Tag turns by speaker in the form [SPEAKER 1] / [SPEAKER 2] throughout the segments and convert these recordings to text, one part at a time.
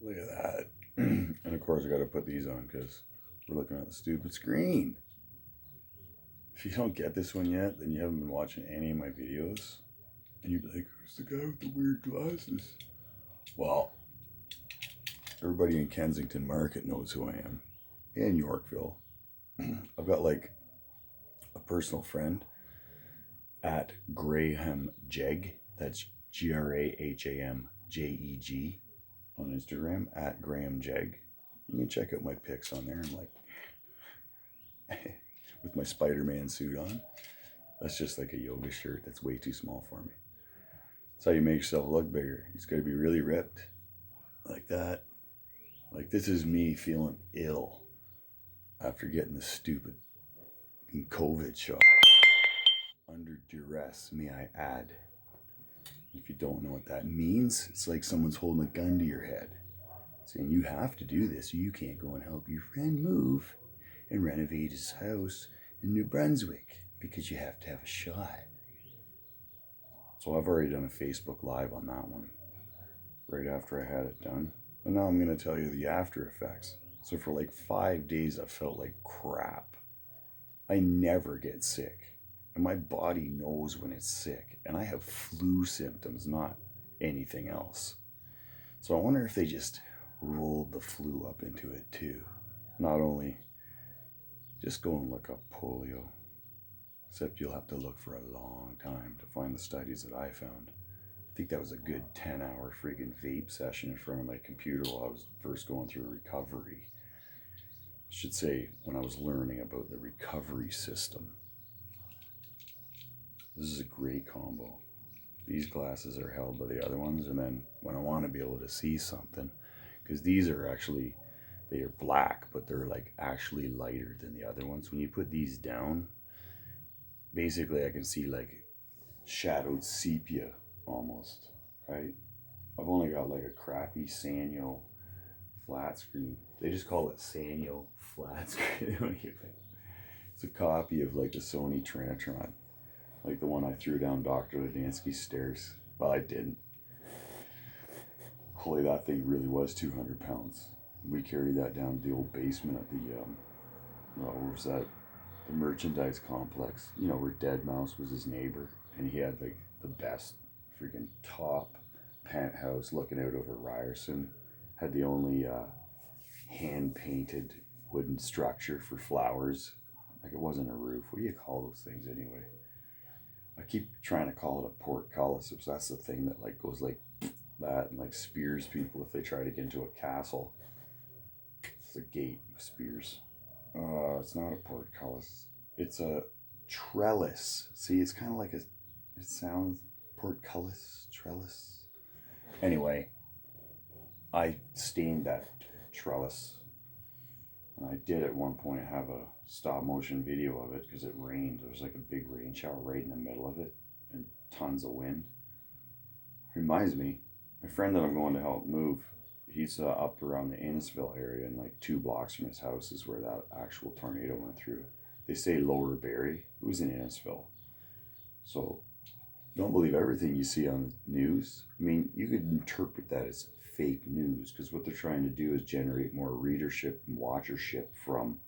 [SPEAKER 1] Look at that. And of course, I got to put these on because we're looking at the stupid screen. If you don't get this one yet, then you haven't been watching any of my videos. And you'd be like, who's the guy with the weird glasses? Well, everybody in Kensington Market knows who I am. And Yorkville. I've got like a personal friend at Graham Jeg. That's GRAHAMJEG on Instagram at Graham Jeg. You can check out my pics on there. I'm like with my Spider-Man suit on. That's just like a yoga shirt that's way too small for me. That's how you make yourself look bigger. You just gotta be really ripped. Like that. Like this is me feeling ill after getting the stupid COVID shot. Under duress, may I add. If you don't know what that means, it's like someone's holding a gun to your head, saying you have to do this. You can't go and help your friend move and renovate his house in New Brunswick because you have to have a shot. So I've already done a Facebook Live on that one right after I had it done. But now I'm going to tell you the after effects. So for like 5 days, I felt like crap. I never get sick. And my body knows when it's sick. And I have flu symptoms, not anything else. So I wonder if they just rolled the flu up into it too. Not only, just go and look up polio. Except you'll have to look for a long time to find the studies that I found. I think that was a good 10-hour freaking vape session in front of my computer while I was first going through recovery. I should say, when I was learning about the recovery system. This is a great combo. These glasses are held by the other ones, and then when I want to be able to see something, because these are actually, they are black, but they're like actually lighter than the other ones. When you put these down, basically I can see like shadowed sepia almost, right? I've only got like a crappy Sanyo flat screen. They just call it Sanyo flat screen. It's a copy of like the Sony Trinitron, like the one I threw down Dr. Ladansky's stairs. Well, I didn't. Holy, that thing really was 200 pounds. We carried that down to the old basement at the, what was that? The merchandise complex, you know, where Dead Mouse was his neighbor. And he had like the best freaking top penthouse looking out over Ryerson. Had the only hand painted wooden structure for flowers. Like it wasn't a roof. What do you call those things anyway? I keep trying to call it a portcullis, because that's the thing that like goes like that and like spears people if they try to get into a castle. It's a gate with spears. It's not a portcullis. It's a trellis. See, it's kind of like it sounds portcullis, trellis. Anyway, I stained that trellis. And I did at one point have a stop motion video of it because it rained. There was like a big rain shower right in the middle of it and tons of wind. Reminds me, my friend that I'm going to help move, he's up around the Innisfil area, and like 2 blocks from his house is where that actual tornado went through. They say Lower Barrie. It was in Innisfil. So don't believe everything you see on the news. I mean, you could interpret that as fake news because what they're trying to do is generate more readership and watchership from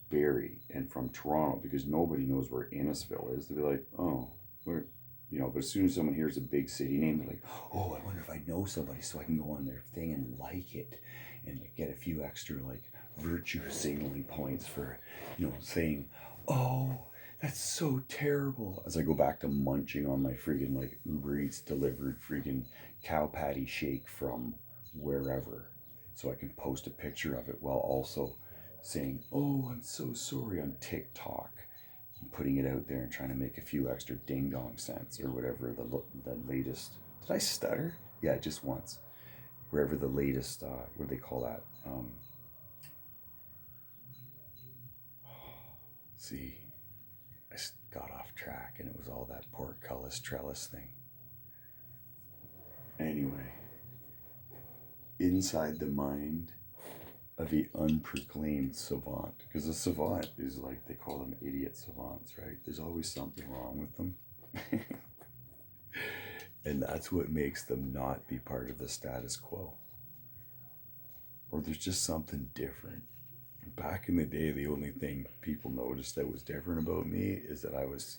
[SPEAKER 1] Barrie and from Toronto, because nobody knows where Innisfil is. They'll be like, oh, where, you know, but as soon as someone hears a big city name, they're like, oh, I wonder if I know somebody so I can go on their thing and like it and like get a few extra like virtue signaling points for, you know, saying, oh, that's so terrible. As I go back to munching on my freaking like Uber Eats delivered freaking cow patty shake from wherever, so I can post a picture of it while also saying, oh, I'm so sorry on TikTok, and putting it out there and trying to make a few extra ding dong cents or whatever the latest. Did I stutter? Yeah, just once. Wherever the latest, what do they call that? See, I got off track and it was all that portcullis trellis thing. Anyway, inside the mind of the unproclaimed savant, because a savant is like, they call them idiot savants, right? There's always something wrong with them. And that's what makes them not be part of the status quo. or there's just something different. Back in the day, the only thing people noticed that was different about me is that I was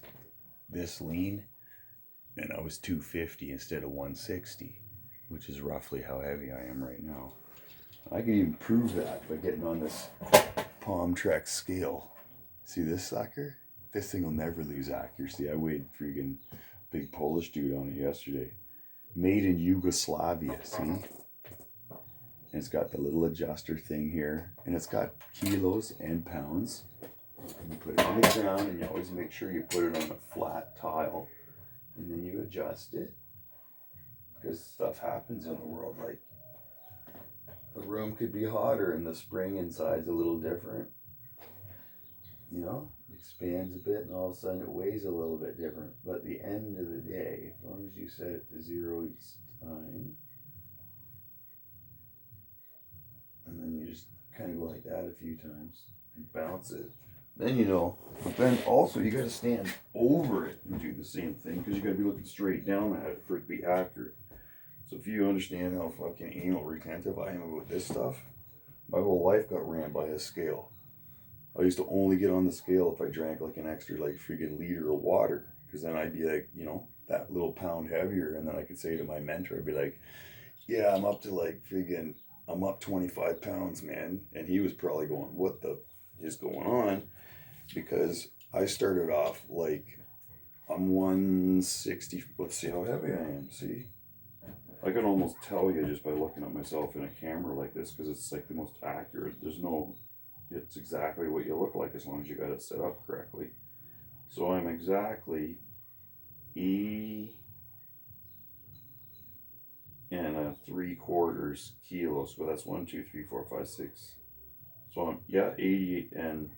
[SPEAKER 1] this lean and I was 250 instead of 160, which is roughly how heavy I am right now. I can even prove that by getting on this Palm Trek scale. See this sucker? This thing will never lose accuracy. I weighed freaking big Polish dude on it yesterday. Made in Yugoslavia, see? And it's got the little adjuster thing here, and it's got kilos and pounds. And you put it on the ground, and you always make sure you put it on a flat tile, and then you adjust it, because stuff happens in the world. Like, the room could be hotter, and the spring inside's a little different. You know, it expands a bit, and all of a sudden it weighs a little bit different. But at the end of the day, as long as you set it to 0 each time, and then you just kind of go like that a few times and bounce it, then you know. But then also you got to stand over it and do the same thing, because you got to be looking straight down at it for it to be accurate. So if you understand how fucking anal retentive I am about this stuff, my whole life got ran by a scale. I used to only get on the scale if I drank like an extra like freaking liter of water, because then I'd be like, you know, that little pound heavier, and then I could say to my mentor, I'd be like, yeah, I'm up to like freaking, I'm up 25 pounds, man. And he was probably going, what the is going on? Because I started off like, I'm 160, let's see how heavy I am, see? I can almost tell you just by looking at myself in a camera like this, because it's like the most accurate. There's no, it's exactly what you look like as long as you got it set up correctly. So I'm exactly 80 and 3/4 kilos. But that's 1, 2, 3, 4, 5, 6. So I'm 80 and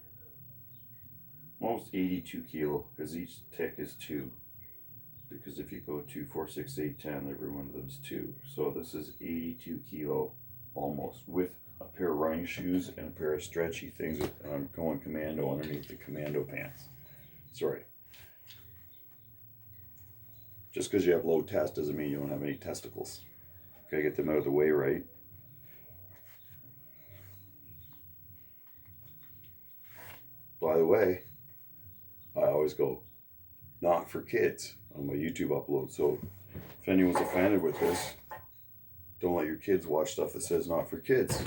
[SPEAKER 1] almost 82 kilo, because each tick is 2. Because if you go 2, 4, 6, 8, 10, every one of them is 2. So this is 82 kilo almost, with a pair of running shoes and a pair of stretchy things, and I'm going commando underneath the commando pants. Sorry. Just because you have low test doesn't mean you don't have any testicles. Gotta get them out of the way, right? By the way, I always go, not for kids on my YouTube upload. So if anyone's offended with this, don't let your kids watch stuff that says not for kids.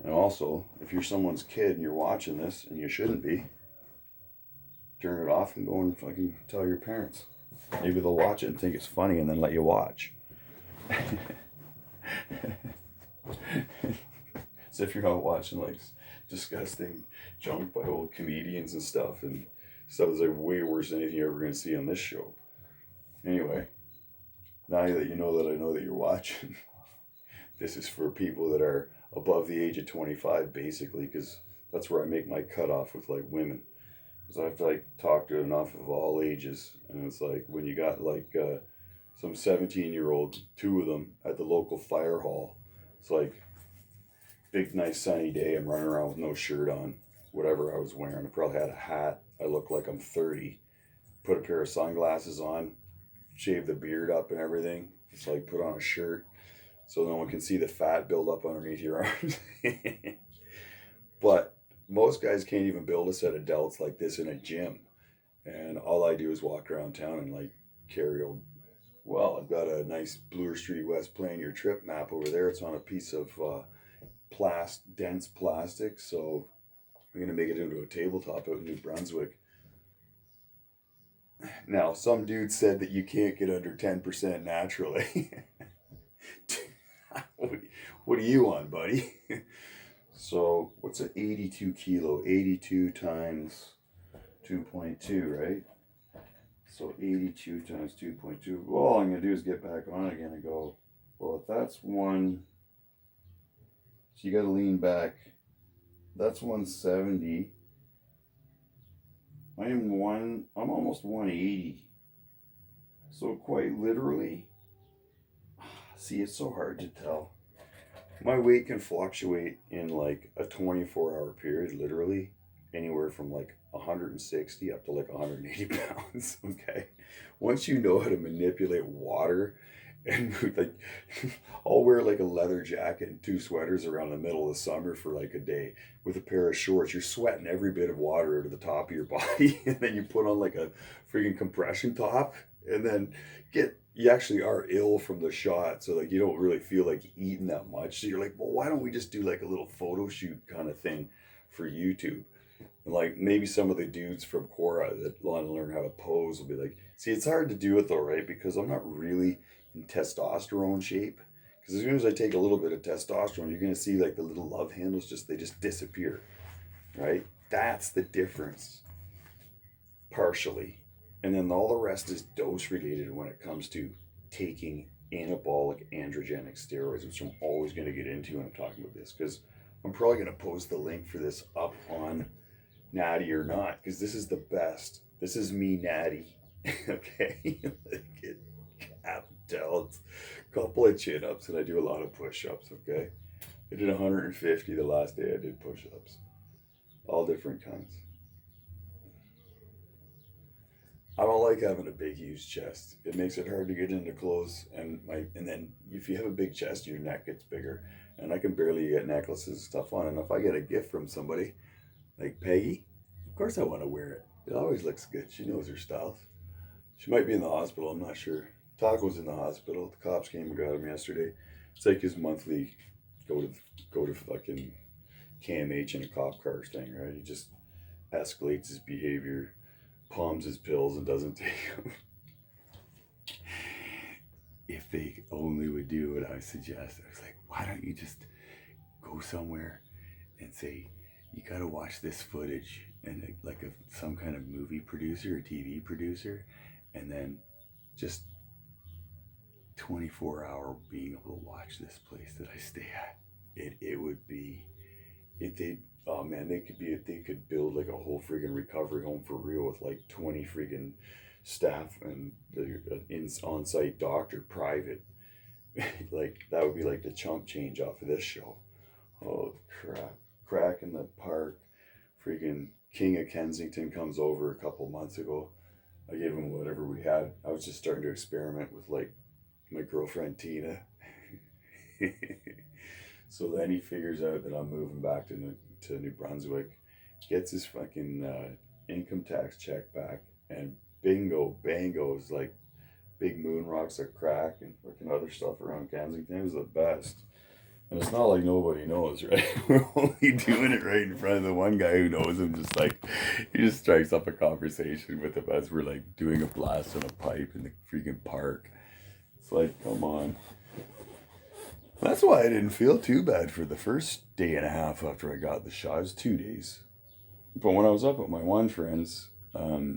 [SPEAKER 1] And also, if you're someone's kid and you're watching this, and you shouldn't be, turn it off and go and fucking tell your parents. Maybe they'll watch it and think it's funny and then let you watch. As if you're not watching like disgusting junk by old comedians and stuff, and stuff that's like way worse than anything you're ever going to see on this show. Anyway, now that you know that I know that you're watching, this is for people that are above the age of 25, basically, because that's where I make my cutoff with like women. Because I have to like talk to enough of all ages, and it's like when you got like some 17-year-old, 2 of them at the local fire hall. It's like big, nice sunny day. I'm running around with no shirt on, whatever I was wearing. I probably had a hat. I look like I'm 30. Put a pair of sunglasses on, shave the beard up and everything. It's like put on a shirt so no one can see the fat build up underneath your arms. But most guys can't even build a set of delts like this in a gym. And all I do is walk around town and like carry old, well, I've got a nice Bloor Street West Plan Your Trip map over there. It's on a piece of dense plastic. So I'm going to make it into a tabletop out in New Brunswick. Now, some dude said that you can't get under 10% naturally. What are you on, buddy? So, what's an 82 kilo? 82 times 2.2, right? So, 82 times 2.2. Well, all I'm going to do is get back on again and go, well, if that's one, so you got to lean back. That's 170. I'm almost 180. So quite literally, see, it's so hard to tell. My weight can fluctuate in like a 24-hour period, literally, anywhere from like 160 up to like 180 pounds, okay? Once you know how to manipulate water And like, I'll wear like a leather jacket and 2 sweaters around the middle of the summer for like a day with a pair of shorts. You're sweating every bit of water out of the top of your body, and then you put on like a freaking compression top, and then you actually are ill from the shot, so like you don't really feel like eating that much. So you're like, well, why don't we just do like a little photo shoot kind of thing for YouTube? Like maybe some of the dudes from Quora that want to learn how to pose will be like, see, it's hard to do it though, right? Because I'm not really in testosterone shape. Because as soon as I take a little bit of testosterone, you're gonna see like the little love handles they just disappear, right? That's the difference, partially, and then all the rest is dose related when it comes to taking anabolic androgenic steroids, which I'm always gonna get into when I'm talking about this, because I'm probably gonna post the link for this up on Natty or not, because this is the best. This is me, Natty. Okay, like it can't tell. It's a couple of chin ups, and I do a lot of push ups. Okay, I did 150 the last day I did push ups, all different kinds. I don't like having a big, huge chest. It makes it hard to get into clothes, and then if you have a big chest, your neck gets bigger, and I can barely get necklaces and stuff on. And if I get a gift from somebody like Peggy, of course I want to wear it. It always looks good. She knows her styles. She might be in the hospital. I'm not sure. Taco's in the hospital. The cops came and got him yesterday. It's like his monthly go to fucking KMH in a cop car thing, right? He just escalates his behavior, palms his pills, and doesn't take them. If they only would do what I suggest, I was like, why don't you just go somewhere and say, you got to watch this footage, and like some kind of movie producer or TV producer, and then just 24-hour being able to watch this place that I stay at. It would be, if they, oh man, they could build like a whole friggin' recovery home for real with like 20 friggin' staff and the on-site doctor, private. Like that would be like the chump change off of this show. Oh crap. Crack in the park. Freaking King of Kensington comes over a couple months ago. I gave him whatever we had. I was just starting to experiment with like my girlfriend Tina. So then he figures out that I'm moving back to New Brunswick, gets his fucking income tax check back, and bingo, bango is like big moon rocks at Crack and fucking other stuff around Kensington. It was the best. And it's not like nobody knows, right? We're only doing it right in front of the one guy who knows him. Just like, he just strikes up a conversation with him as we're like doing a blast on a pipe in the freaking park. It's like, come on. That's why I didn't feel too bad for the first day and a half after I got the shot. It was 2 days. But when I was up with my one friends, I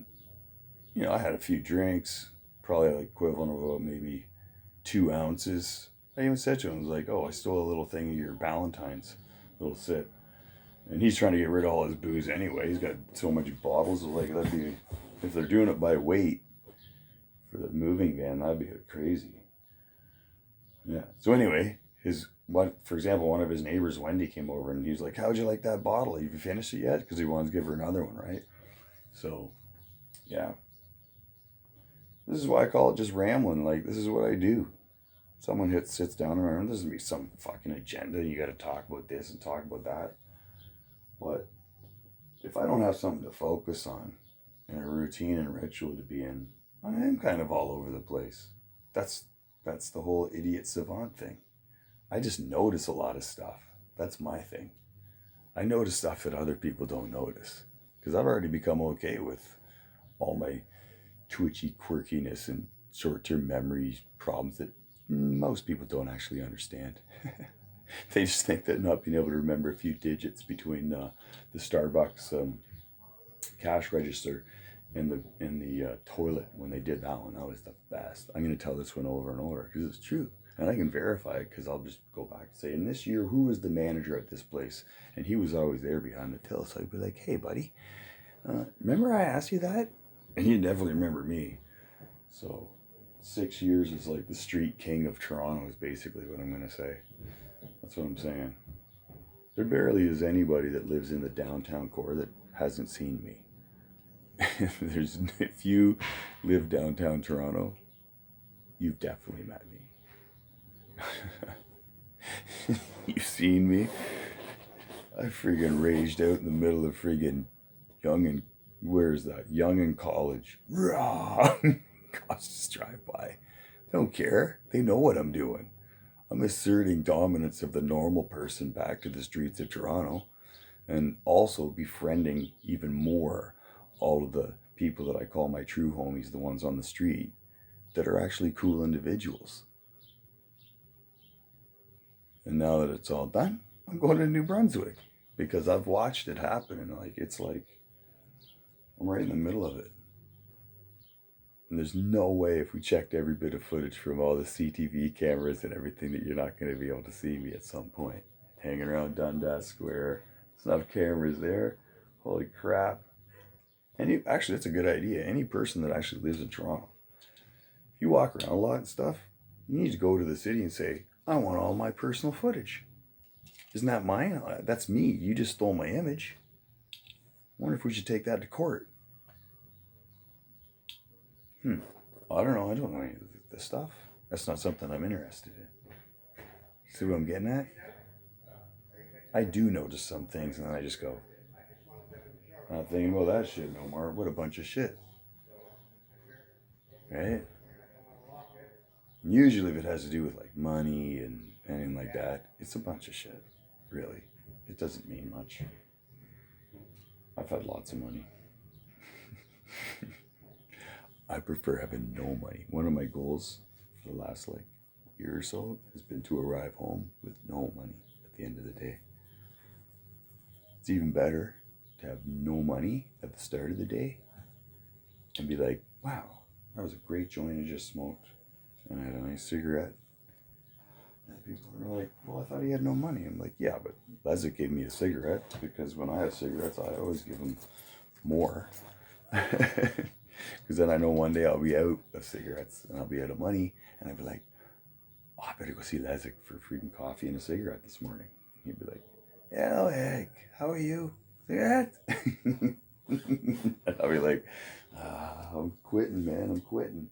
[SPEAKER 1] had a few drinks, probably like equivalent of about maybe 2 ounces. I even said to him, I was like, oh, I stole a little thing of your Valentine's, little sip. And he's trying to get rid of all his booze anyway. He's got so much bottles. Like, that'd be, if they're doing it by weight for the moving van, that'd be crazy. Yeah. So anyway, for example, one of his neighbors, Wendy, came over and he was like, how'd you like that bottle? Have you finished it yet? Because he wanted to give her another one, right? So, yeah. This is why I call it just rambling. Like, this is what I do. Someone sits down and there doesn't be some fucking agenda. You got to talk about this and talk about that. But if I don't have something to focus on and a routine and ritual to be in, I am kind of all over the place. That's the whole idiot savant thing. I just notice a lot of stuff. That's my thing. I notice stuff that other people don't notice because I've already become okay with all my twitchy quirkiness and short-term memory problems that most people don't actually understand. They just think that not being able to remember a few digits between the Starbucks cash register and the toilet when they did that one, that was the best. I'm going to tell this one over and over because it's true. And I can verify it because I'll just go back and say, in this year, who was the manager at this place? And he was always there behind the till. So I'd be like, hey, buddy, remember I asked you that? And he'd definitely remember me. So 6 years is like the street king of Toronto is basically what I'm going to say. That's what I'm saying. There barely is anybody that lives in the downtown core that hasn't seen me. If you live downtown Toronto, you've definitely met me. You seen me? I friggin' raged out in the middle of friggin' Young and where's that? Young in college. Rah! Cops just drive by. They don't care. They know what I'm doing. I'm asserting dominance of the normal person back to the streets of Toronto, and also befriending even more all of the people that I call my true homies, the ones on the street, that are actually cool individuals. And now that it's all done, I'm going to New Brunswick because I've watched it happen, and it's like I'm right in the middle of it. And there's no way, if we checked every bit of footage from all the CTV cameras and everything, that you're not going to be able to see me at some point hanging around Dundas Square. There's enough cameras there. Holy crap. Actually, that's a good idea. Any person that actually lives in Toronto, if you walk around a lot and stuff, you need to go to the city and say, I want all my personal footage. Isn't that mine? That's me. You just stole my image. I wonder if we should take that to court. I don't know. I don't know any of this stuff. That's not something I'm interested in. See what I'm getting at? I do notice some things, and then I just go, I'm not thinking about that shit no more. What a bunch of shit. Right? Usually if it has to do with like money and anything like that, it's a bunch of shit. Really. It doesn't mean much. I've had lots of money. I prefer having no money. One of my goals for the last year or so has been to arrive home with no money at the end of the day. It's even better to have no money at the start of the day and be like, wow, that was a great joint I just smoked, and I had a nice cigarette. And people are like, well, I thought he had no money. I'm like, yeah, but Leslie gave me a cigarette, because when I have cigarettes, I always give him more. Because then I know one day I'll be out of cigarettes and I'll be out of money, and I'll be like, oh, I better go see Leslie for freaking coffee and a cigarette this morning. And he'd be like, hello, Egg, how are you? Cigarette? And I'll be like, I'm quitting, man, I'm quitting.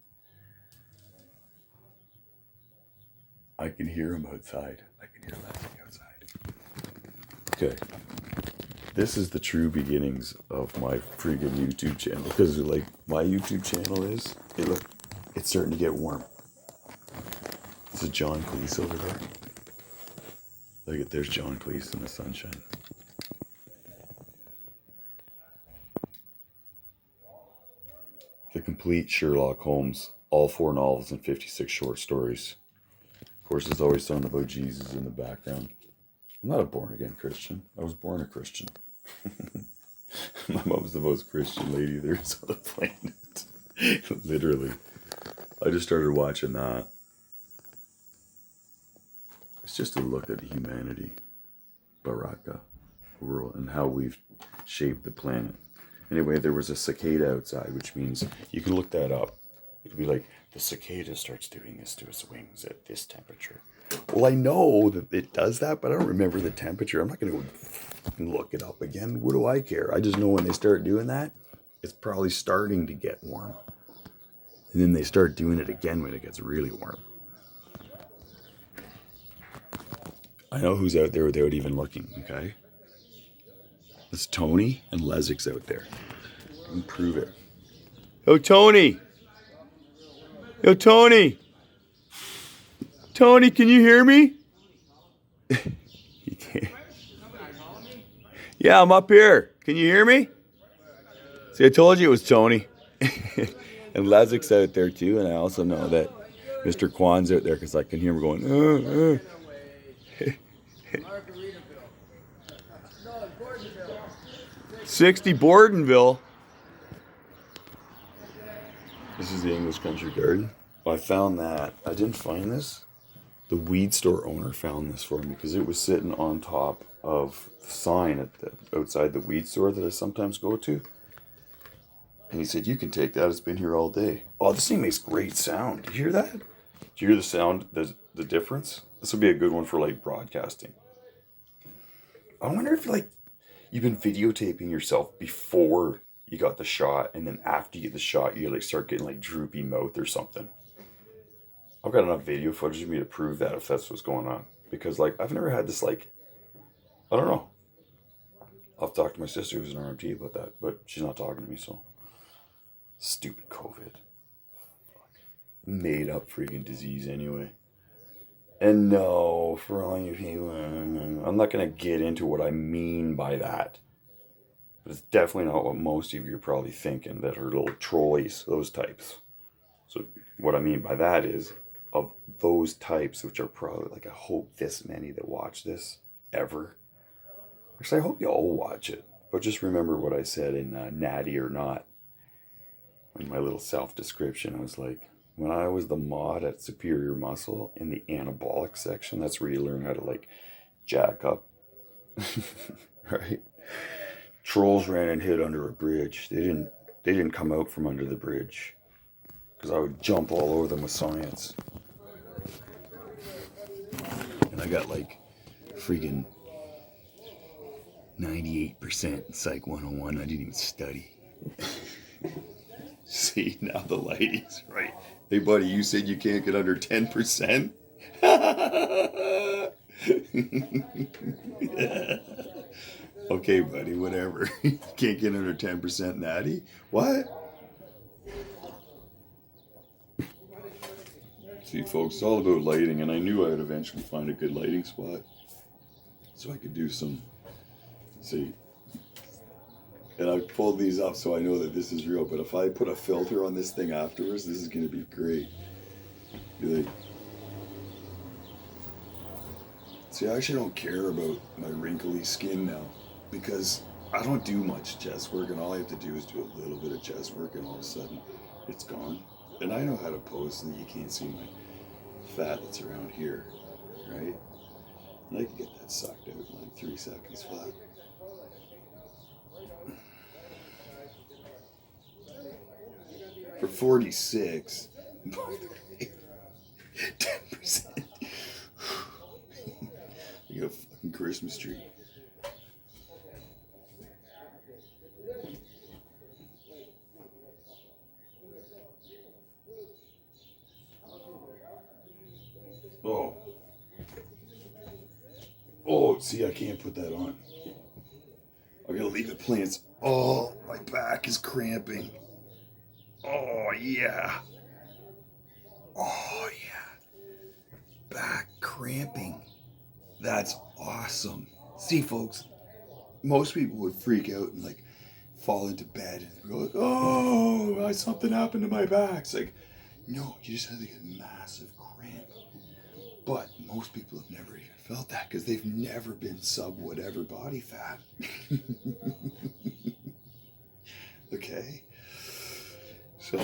[SPEAKER 1] I can hear him outside. I can hear Leslie outside. Okay. This is the true beginnings of my freaking YouTube channel, because my YouTube channel it's starting to get warm. This is John Cleese over there. Look at, there's John Cleese in the sunshine. The complete Sherlock Holmes, all 4 novels and 56 short stories. Of course, there's always something about Jesus in the background. I'm not a born-again Christian. I was born a Christian. My mom's the most Christian lady there is on the planet. Literally. I just started watching that. It's just a look at humanity, Baraka, world, and how we've shaped the planet. Anyway, there was a cicada outside, which means you can look that up. It'll be like, the cicada starts doing this to its wings at this temperature. Well, I know that it does that, but I don't remember the temperature. I'm not going to look it up again. What do I care? I just know when they start doing that, it's probably starting to get warm. And then they start doing it again when it gets really warm. I know who's out there without even looking, okay? It's Tony and Lesik's out there. I can prove it. Yo, Tony! Yo, Tony! Tony, can you hear me? He can't. Yeah, I'm up here. Can you hear me? See, I told you it was Tony. And Lesik's out there too, and I also know that Mr. Kwan's out there, because I can hear him going, 60 Bordenville. This is the English Country Garden. I found that. I didn't find this. The weed store owner found this for me, because it was sitting on top of the sign outside the weed store that I sometimes go to. And he said, you can take that. It's been here all day. Oh, this thing makes great sound. Do you hear that? Do you hear the sound, the difference? This would be a good one for broadcasting. I wonder if you've been videotaping yourself before you got the shot, and then after you get the shot, you start getting droopy mouth or something. I've got enough video footage of me to prove that if that's what's going on. Because, like, I've never had this, like, I don't know. I'll talk to my sister who's an RMT about that, but she's not talking to me, so. Stupid COVID. Made up freaking disease anyway. And no, for all you people, I'm not going to get into what I mean by that. But it's definitely not what most of you are probably thinking, that are little trolleys, those types. So what I mean by that is, of those types, which are probably, like, I hope this many that watch this ever. Actually, I hope you all watch it. But just remember what I said in Natty or Not. In my little self-description, I was like, when I was the mod at Superior Muscle in the anabolic section, that's where you learn how to, like, jack up. Right? Trolls ran and hid under a bridge. They didn't come out from under the bridge. Because I would jump all over them with science. And I got, like, freaking 98% in Psych 101. I didn't even study. See, now the ladies, right? Hey, buddy, you said you can't get under 10%? Okay, buddy, whatever. Can't get under 10% natty? What? See, folks, it's all about lighting, and I knew I would eventually find a good lighting spot so I could do some, see, and I pulled these up so I know that this is real, but if I put a filter on this thing afterwards, this is going to be great. You're like, see, I actually don't care about my wrinkly skin now, because I don't do much chest work, and all I have to do is do a little bit of chest work, and all of a sudden, it's gone. And I know how to pose so that you can't see my fat that's around here, right? And I can get that sucked out in like 3 seconds flat. For 46, 10%. I got a fucking Christmas tree. Oh. Oh, see, I can't put that on. I gotta leave it plants. Oh, my back is cramping. Oh, yeah. Oh, yeah. Back cramping. That's awesome. See, folks, most people would freak out and, like, fall into bed and go like, oh, something happened to my back. It's like, no, you just had like a massive cramp. But most people have never even felt that because they've never been sub whatever body fat. Okay? So,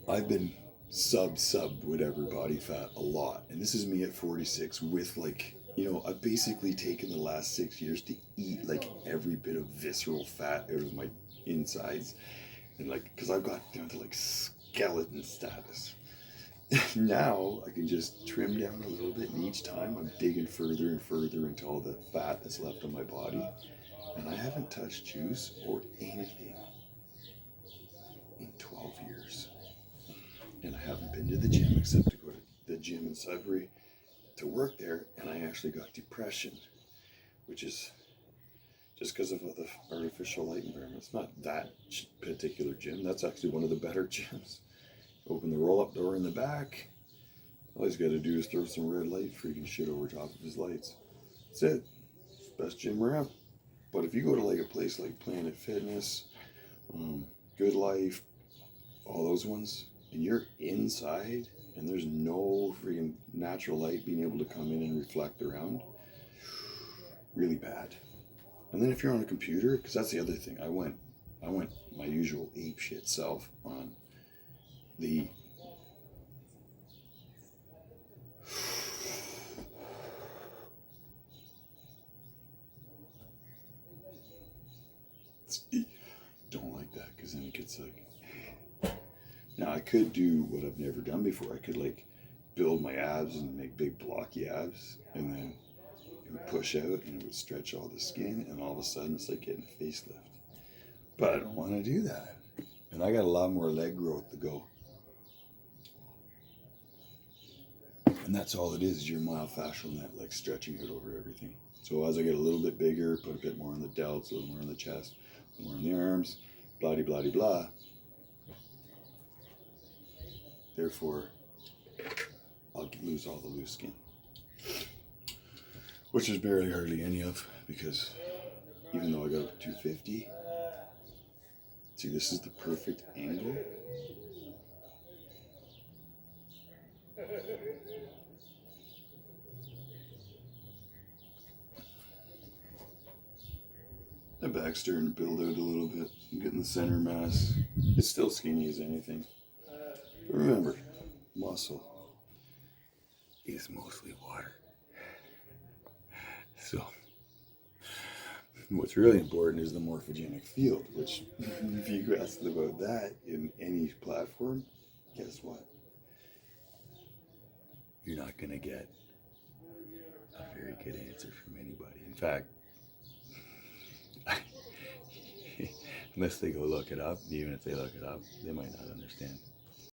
[SPEAKER 1] I've been sub whatever body fat a lot. And this is me at 46 with, like, you know, I've basically taken the last 6 years to eat like every bit of visceral fat out of my insides. And, like, because I've got down to like skeleton status. Now I can just trim down a little bit, and each time I'm digging further and further into all the fat that's left on my body. And I haven't touched juice or anything in 12 years. And I haven't been to the gym except to go to the gym in Sudbury to work there, and I actually got depression, which is just because of the artificial light environment. It's not that particular gym. That's actually one of the better gyms. Open the roll-up door in the back. All he's got to do is throw some red light freaking shit over top of his lights. That's it. It's the best gym around. But if you go to like a place like Planet Fitness, Good Life, all those ones, and you're inside and there's no freaking natural light being able to come in and reflect around, really bad. And then if you're on a computer, because that's the other thing, I went my usual ape shit self on the don't like that because then it gets like. Now I could do what I've never done before. I could like build my abs and make big blocky abs, and then it would push out and it would stretch all the skin, and all of a sudden it's like getting a facelift. But I don't want to do that, and I got a lot more leg growth to go. And that's all it is your myofascial net, like stretching it over everything. So as I get a little bit bigger, put a bit more on the delts, a little more on the chest, a little more on the arms, blah, blah, blah, blah. Therefore, I'll lose all the loose skin. Which is barely hardly any of, because even though I got up to 250, see, this is the perfect angle. My back's starting to build out a little bit. I'm getting the center mass. It's still skinny as anything. But remember, muscle is mostly water. So, what's really important is the morphogenic field, which, if you asked about that in any platform, guess what? You're not going to get a very good answer from anybody. In fact, unless they go look it up, even if they look it up, they might not understand.